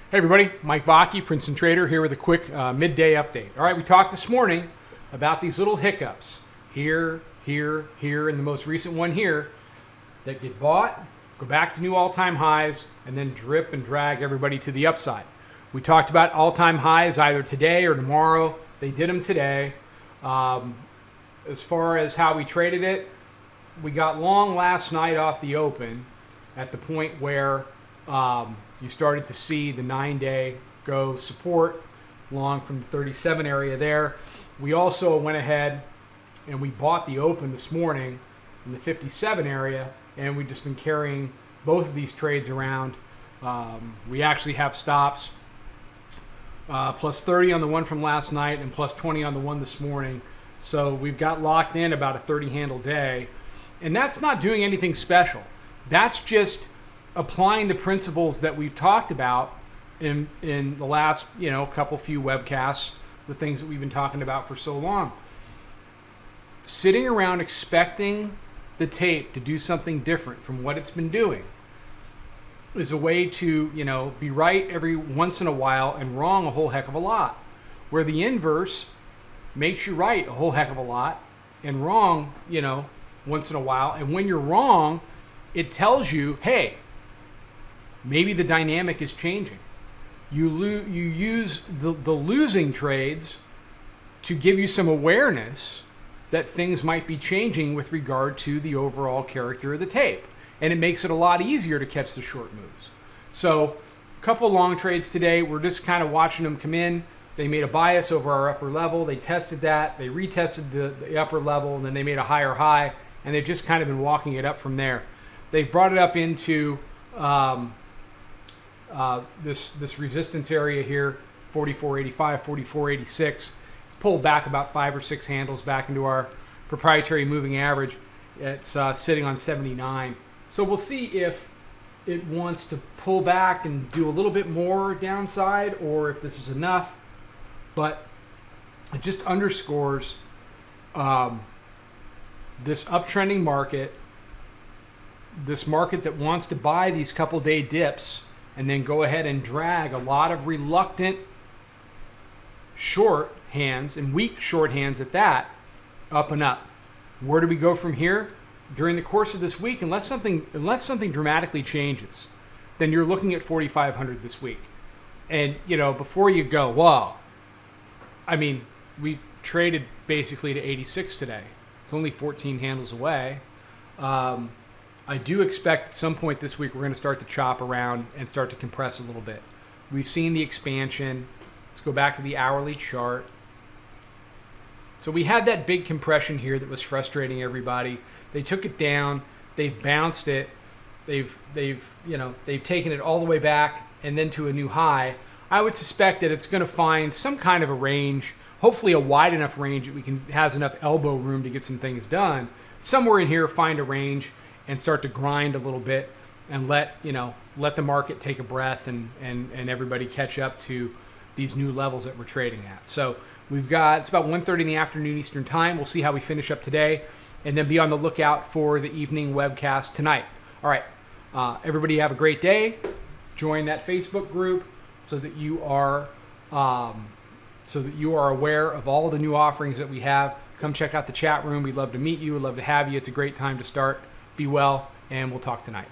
Hey everybody, Mike Vaki, Princeton Trader, here with a quick midday update. All right, we talked this morning about these little hiccups here, and the most recent one here that get bought, go back to new all-time highs, and then drip and drag everybody to the upside. We talked about all-time highs either today or tomorrow. They did them today. As far as how we traded it, we got long last night off the open at the point where you started to see the 9-day go support long from the 37 area there. We also went ahead and we bought the open this morning in the 57 area, and we've just been carrying both of these trades around. We actually have stops plus 30 on the one from last night and plus 20 on the one this morning. So we've got locked in about a 30 handle day, and that's not doing anything special. That's just applying the principles that we've talked about in the last couple few webcasts, the things that we've been talking about for so long. Sitting around expecting the tape to do something different from what it's been doing is a way to be right every once in a while and wrong a whole heck of a lot, where the inverse makes you right a whole heck of a lot and wrong once in a while. And when you're wrong, it tells you, hey, maybe the dynamic is changing. You use the losing trades to give you some awareness that things might be changing with regard to the overall character of the tape. And it makes it a lot easier to catch the short moves. So a couple long trades today. We're just kind of watching them come in. They made a bias over our upper level. They tested that. They retested the upper level, and then they made a higher high. And they've just kind of been walking it up from there. They've brought it up into this resistance area here, 44.85, 44.86. It's pulled back about 5 or 6 handles back into our proprietary moving average. It's sitting on 79. So we'll see if it wants to pull back and do a little bit more downside, or if this is enough. But it just underscores this uptrending market, this market that wants to buy these couple day dips and then go ahead and drag a lot of reluctant short hands, and weak short hands at that, up and up. Where do we go from here? During the course of this week, unless something dramatically changes, then you're looking at 4,500 this week. And before you go, wow, I mean, we traded basically to 86 today. It's only 14 handles away. I do expect at some point this week we're going to start to chop around and start to compress a little bit. We've seen the expansion. Let's go back to the hourly chart. So we had that big compression here that was frustrating everybody. They took it down. They've bounced it. They've taken it all the way back and then to a new high. I would suspect that it's going to find some kind of a range, hopefully a wide enough range that has enough elbow room to get some things done. Somewhere in here, find a range and start to grind a little bit and let the market take a breath and everybody catch up to these new levels that we're trading at. So it's about 1:30 in the afternoon Eastern time. We'll see how we finish up today, and then be on the lookout for the evening webcast tonight. All right, everybody have a great day. Join that Facebook group so that you are aware of all the new offerings that we have. Come check out the chat room. We'd love to meet you. We'd love to have you. It's a great time to start. Be well, and we'll talk tonight.